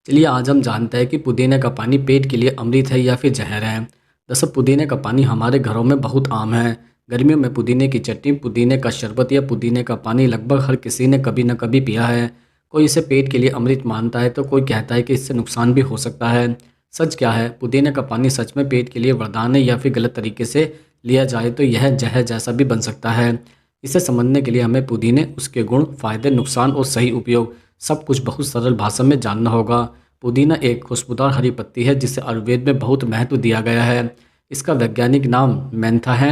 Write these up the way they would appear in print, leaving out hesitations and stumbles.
चलिए आज हम जानते हैं कि पुदीने का पानी पेट के लिए अमृत है या फिर जहर है। दरअसल पुदीने का पानी हमारे घरों में बहुत आम है। गर्मियों में पुदीने की चटनी, पुदीने का शरबत या पुदीने का पानी लगभग हर किसी ने कभी न कभी पिया है। कोई इसे पेट के लिए अमृत मानता है तो कोई कहता है कि इससे नुकसान भी हो सकता है। सच क्या है? पुदीने का पानी सच में पेट के लिए वरदान है या फिर गलत तरीके से लिया जाए तो यह जहर जैसा भी बन सकता है? इसे समझने के लिए हमें पुदीने, उसके गुण, फायदे, नुकसान और सही उपयोग सब कुछ बहुत सरल भाषा में जानना होगा। पुदीना एक खुशबूदार हरी पत्ती है जिसे आयुर्वेद में बहुत महत्व दिया गया है। इसका वैज्ञानिक नाम मेंथा है।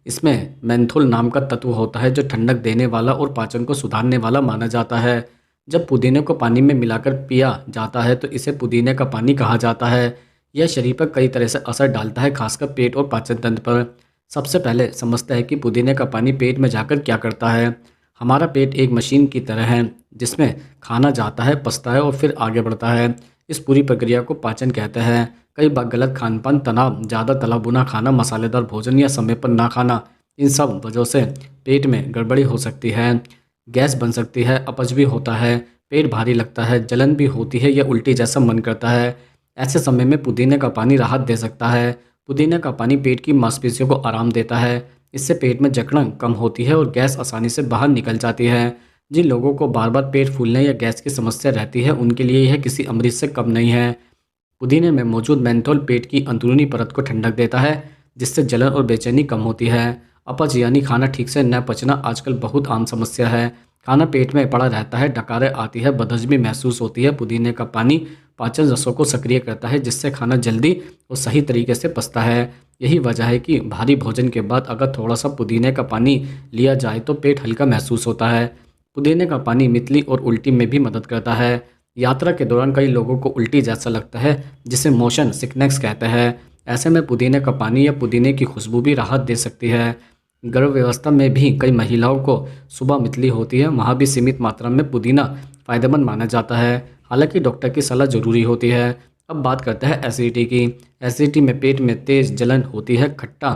इसमें मेंथोल नाम का तत्व होता है जो ठंडक देने वाला और पाचन को सुधारने वाला माना जाता है। जब पुदीने को पानी में मिलाकर पिया जाता है तो इसे पुदीने का पानी कहा जाता है। यह शरीर पर कई तरह से असर डालता है, खासकर पेट और पाचन तंत्र पर। सबसे पहले समझते हैं कि पुदीने का पानी पेट में जाकर क्या करता है। हमारा पेट एक मशीन की तरह है जिसमें खाना जाता है, पचता है और फिर आगे बढ़ता है। इस पूरी प्रक्रिया को पाचन कहते हैं। कई बार गलत खान-पान, तनाव, ज़्यादा तला भुना खाना, मसालेदार भोजन या समय पर ना खाना, इन सब वजहों से पेट में गड़बड़ी हो सकती है। गैस बन सकती है, अपच भी होता है, पेट भारी लगता है, जलन भी होती है या उल्टी जैसा मन करता है। ऐसे समय में पुदीने का पानी राहत दे सकता है। पुदीने का पानी पेट की मांसपेशियों को आराम देता है। इससे पेट में जकड़न कम होती है और गैस आसानी से बाहर निकल जाती है। जिन लोगों को बार बार पेट फूलने या गैस की समस्या रहती है उनके लिए यह किसी अमृत से कम नहीं है। पुदीने में मौजूद मेंथोल पेट की अंदरूनी परत को ठंडक देता है जिससे जलन और बेचैनी कम होती है। अपच यानी खाना ठीक से न पचना आजकल बहुत आम समस्या है। खाना पेट में पड़ा रहता है, डकारें आती है, बदहजमी महसूस होती है। पुदीने का पानी पाचन रसों को सक्रिय करता है जिससे खाना जल्दी और सही तरीके से पचता है। यही वजह है कि भारी भोजन के बाद अगर थोड़ा सा पुदीने का पानी लिया जाए तो पेट हल्का महसूस होता है। पुदीने का पानी मितली और उल्टी में भी मदद करता है। यात्रा के दौरान कई लोगों को उल्टी जैसा लगता है जिसे मोशन सिकनेस कहते हैं। ऐसे में पुदीने का पानी या पुदीने की खुशबू भी राहत दे सकती है। गर्भ व्यवस्था में भी कई महिलाओं को सुबह मितली होती है, वहाँ भी सीमित मात्रा में पुदीना फायदेमंद माना जाता है। हालांकि डॉक्टर की सलाह जरूरी होती है। अब बात करते हैं एसिडिटी की। एसिडिटी में पेट में तेज जलन होती है, खट्टा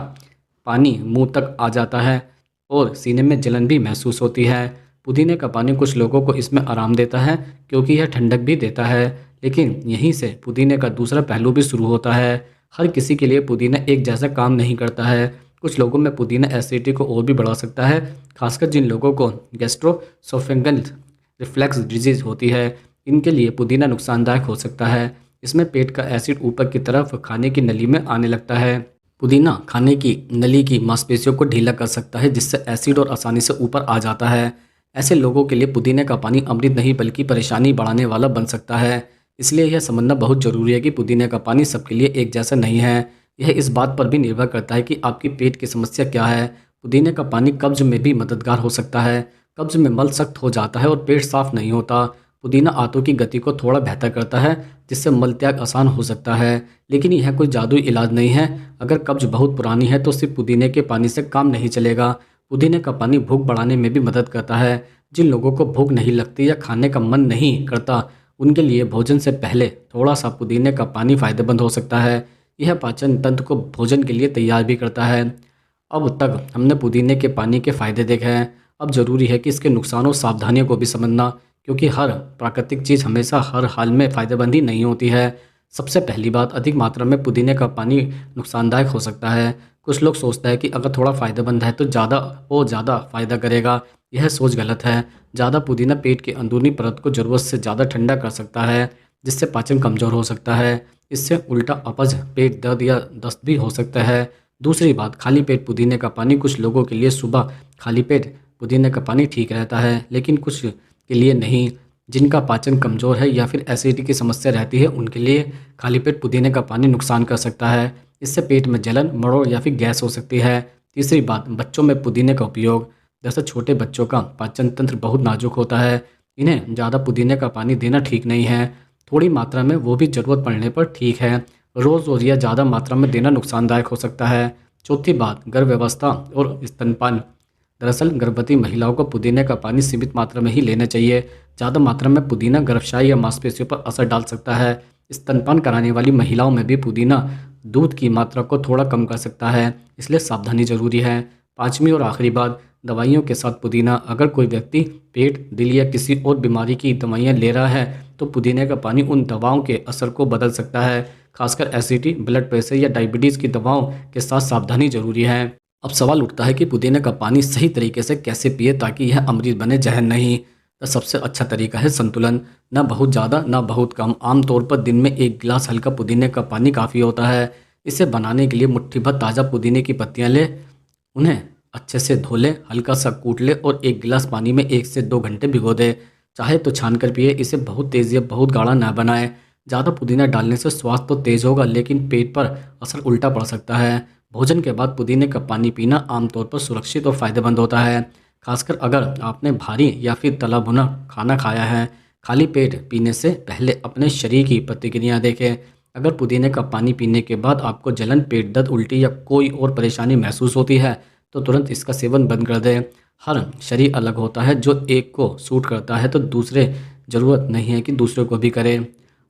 पानी मुंह तक आ जाता है और सीने में जलन भी महसूस होती है। पुदीने का पानी कुछ लोगों को इसमें आराम देता है क्योंकि यह ठंडक भी देता है, लेकिन यहीं से पुदीने का दूसरा पहलू भी शुरू होता है। हर किसी के लिए पुदीना एक जैसा काम नहीं करता है। कुछ लोगों में पुदीना एसिडिटी को और भी बढ़ा सकता है, खासकर जिन लोगों को गैस्ट्रोसोफेगल रिफ्लक्स डिजीज होती है। इनके लिए पुदीना नुकसानदायक हो सकता है। इसमें पेट का एसिड ऊपर की तरफ खाने की नली में आने लगता है। पुदीना खाने की नली की मांसपेशियों को ढीला कर सकता है जिससे एसिड और आसानी से ऊपर आ जाता है। ऐसे लोगों के लिए पुदीने का पानी अमृत नहीं बल्कि परेशानी बढ़ाने वाला बन सकता है। इसलिए यह समझना बहुत ज़रूरी है कि पुदीने का पानी सबके लिए एक जैसा नहीं है। यह इस बात पर भी निर्भर करता है कि आपकी पेट की समस्या क्या है। पुदीने का पानी कब्ज में भी मददगार हो सकता है। कब्ज में मल सख्त हो जाता है और पेट साफ नहीं होता। पुदीना आंतों की गति को थोड़ा बेहतर करता है जिससे मल त्याग आसान हो सकता है, लेकिन यह कोई जादुई इलाज नहीं है। अगर कब्ज बहुत पुरानी है तो सिर्फ पुदीने के पानी से काम नहीं चलेगा। पुदीने का पानी भूख बढ़ाने में भी मदद करता है। जिन लोगों को भूख नहीं लगती या खाने का मन नहीं करता उनके लिए भोजन से पहले थोड़ा सा पुदीने का पानी फायदेमंद हो सकता है। यह पाचन तंत्र को भोजन के लिए तैयार भी करता है। अब तक हमने पुदीने के पानी के फायदे देखे हैं। अब जरूरी है कि इसके नुकसान और सावधानियों को भी समझना, क्योंकि हर प्राकृतिक चीज़ हमेशा हर हाल में फ़ायदेमंद ही नहीं होती है। सबसे पहली बात, अधिक मात्रा में पुदीने का पानी नुकसानदायक हो सकता है। कुछ लोग सोचते हैं कि अगर थोड़ा फ़ायदेमंद है तो ज़्यादा फ़ायदा करेगा। यह सोच गलत है। ज़्यादा पुदीना पेट की अंदरूनी परत को ज़रूरत से ज़्यादा ठंडा कर सकता है जिससे पाचन कमज़ोर हो सकता है। इससे उल्टा अपच, पेट दर्द या दस्त भी हो सकता है। दूसरी बात, खाली पेट पुदीने का पानी। कुछ लोगों के लिए सुबह खाली पेट पुदीने का पानी ठीक रहता है, लेकिन कुछ के लिए नहीं। जिनका पाचन कमज़ोर है या फिर एसिडिटी की समस्या रहती है उनके लिए खाली पेट पुदीने का पानी नुकसान कर सकता है। इससे पेट में जलन, मरोड़ या फिर गैस हो सकती है। तीसरी बात, बच्चों में पुदीने का उपयोग। जैसे छोटे बच्चों का पाचन तंत्र बहुत नाजुक होता है, इन्हें ज़्यादा पुदीने का पानी देना ठीक नहीं है। थोड़ी मात्रा में, वो भी ज़रूरत पड़ने पर ठीक है। रोज़ या ज़्यादा मात्रा में देना नुकसानदायक हो सकता है। चौथी बात, गर्भ व्यवस्था और स्तनपान। दरअसल गर्भवती महिलाओं को पुदीने का पानी सीमित मात्रा में ही लेना चाहिए। ज़्यादा मात्रा में पुदीना गर्भाशय या मांसपेशियों पर असर डाल सकता है। स्तनपान कराने वाली महिलाओं में भी पुदीना दूध की मात्रा को थोड़ा कम कर सकता है, इसलिए सावधानी जरूरी है। पाँचवीं और आखिरी बात, दवाइयों के साथ पुदीना। अगर कोई व्यक्ति पेट, दिल या किसी और बीमारी की दवाइयाँ ले रहा है तो पुदीने का पानी उन दवाओं के असर को बदल सकता है। खासकर एसिडिटी, ब्लड प्रेशर या डायबिटीज़ की दवाओं के साथ सावधानी जरूरी है। अब सवाल उठता है कि पुदीने का पानी सही तरीके से कैसे पिए ताकि यह अमृत बने, जहर नहीं। तो सबसे अच्छा तरीका है संतुलन, ना बहुत ज़्यादा ना बहुत कम। आमतौर पर दिन में 1 गिलास हल्का पुदीने का पानी काफ़ी होता है। इसे बनाने के लिए मुट्ठी भर ताज़ा पुदीने की पत्तियां ले, उन्हें अच्छे से धो ले, हल्का सा कूट ले और 1 गिलास पानी में 1 से 2 घंटे भिगो दे। चाहे तो छान कर पिए। इसे बहुत तेज़ या बहुत गाढ़ा ना बनाए। ज़्यादा पुदीना डालने से स्वाद तो तेज़ होगा लेकिन पेट पर असर उल्टा पड़ सकता है। भोजन के बाद पुदीने का पानी पीना आमतौर पर सुरक्षित और फ़ायदेमंद होता है, खासकर अगर आपने भारी या फिर तला भुना खाना खाया है। खाली पेट पीने से पहले अपने शरीर की प्रतिक्रिया देखें। अगर पुदीने का पानी पीने के बाद आपको जलन, पेट दर्द, उल्टी या कोई और परेशानी महसूस होती है तो तुरंत इसका सेवन बंद कर दें। हर शरीर अलग होता है, जो एक को सूट करता है तो दूसरे ज़रूरत नहीं है कि दूसरे को भी करें।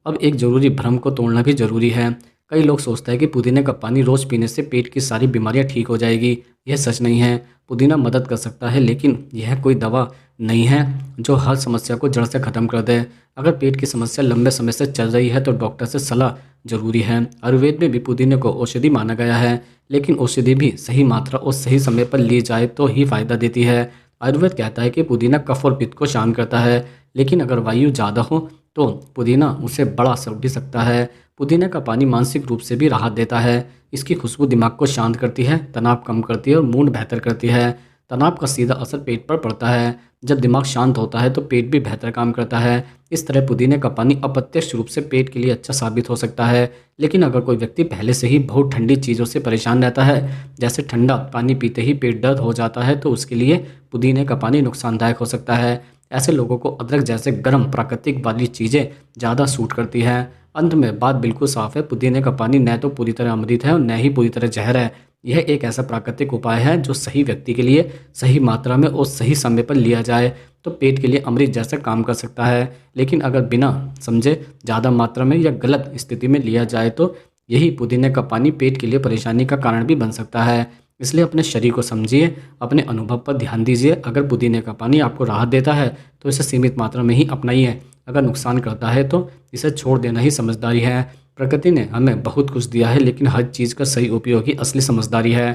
अब एक ज़रूरी भ्रम को तोड़ना भी ज़रूरी है। कई लोग सोचते हैं कि पुदीने का पानी रोज़ पीने से पेट की सारी बीमारियां ठीक हो जाएगी। यह सच नहीं है। पुदीना मदद कर सकता है लेकिन यह कोई दवा नहीं है जो हर समस्या को जड़ से ख़त्म कर दे। अगर पेट की समस्या लंबे समय से चल रही है तो डॉक्टर से सलाह जरूरी है। आयुर्वेद में भी पुदीने को औषधि माना गया है, लेकिन औषधि भी सही मात्रा और सही समय पर ली जाए तो ही फायदा देती है। आयुर्वेद कहता है कि पुदीना कफ और पित्त को शांत करता है, लेकिन अगर वायु ज़्यादा हो तो पुदीना उसे बढ़ा भी सकता है। पुदीने का पानी मानसिक रूप से भी राहत देता है। इसकी खुशबू दिमाग को शांत करती है, तनाव कम करती है और मूड बेहतर करती है। तनाव का सीधा असर पेट पर पड़ता है। जब दिमाग शांत होता है तो पेट भी बेहतर काम करता है। इस तरह पुदीने का पानी अप्रत्यक्ष रूप से पेट के लिए अच्छा साबित हो सकता है। लेकिन अगर कोई व्यक्ति पहले से ही बहुत ठंडी चीज़ों से परेशान रहता है, जैसे ठंडा पानी पीते ही पेट दर्द हो जाता है, तो उसके लिए पुदीने का पानी नुकसानदायक हो सकता है। ऐसे लोगों को अदरक जैसे गर्म प्राकृतिक वाली चीज़ें ज़्यादा सूट करती हैं। अंत में बात बिल्कुल साफ है, पुदीने का पानी न तो पूरी तरह अमृत है और न ही पूरी तरह जहर है। यह एक ऐसा प्राकृतिक उपाय है जो सही व्यक्ति के लिए सही मात्रा में और सही समय पर लिया जाए तो पेट के लिए अमृत जैसा काम कर सकता है। लेकिन अगर बिना समझे ज़्यादा मात्रा में या गलत स्थिति में लिया जाए तो यही पुदीने का पानी पेट के लिए परेशानी का कारण भी बन सकता है। इसलिए अपने शरीर को समझिए, अपने अनुभव पर ध्यान दीजिए। अगर पुदीने का पानी आपको राहत देता है तो इसे सीमित मात्रा में ही अपनाइए। अगर नुकसान करता है तो इसे छोड़ देना ही समझदारी है। प्रकृति ने हमें बहुत कुछ दिया है, लेकिन हर चीज़ का सही उपयोग ही असली समझदारी है।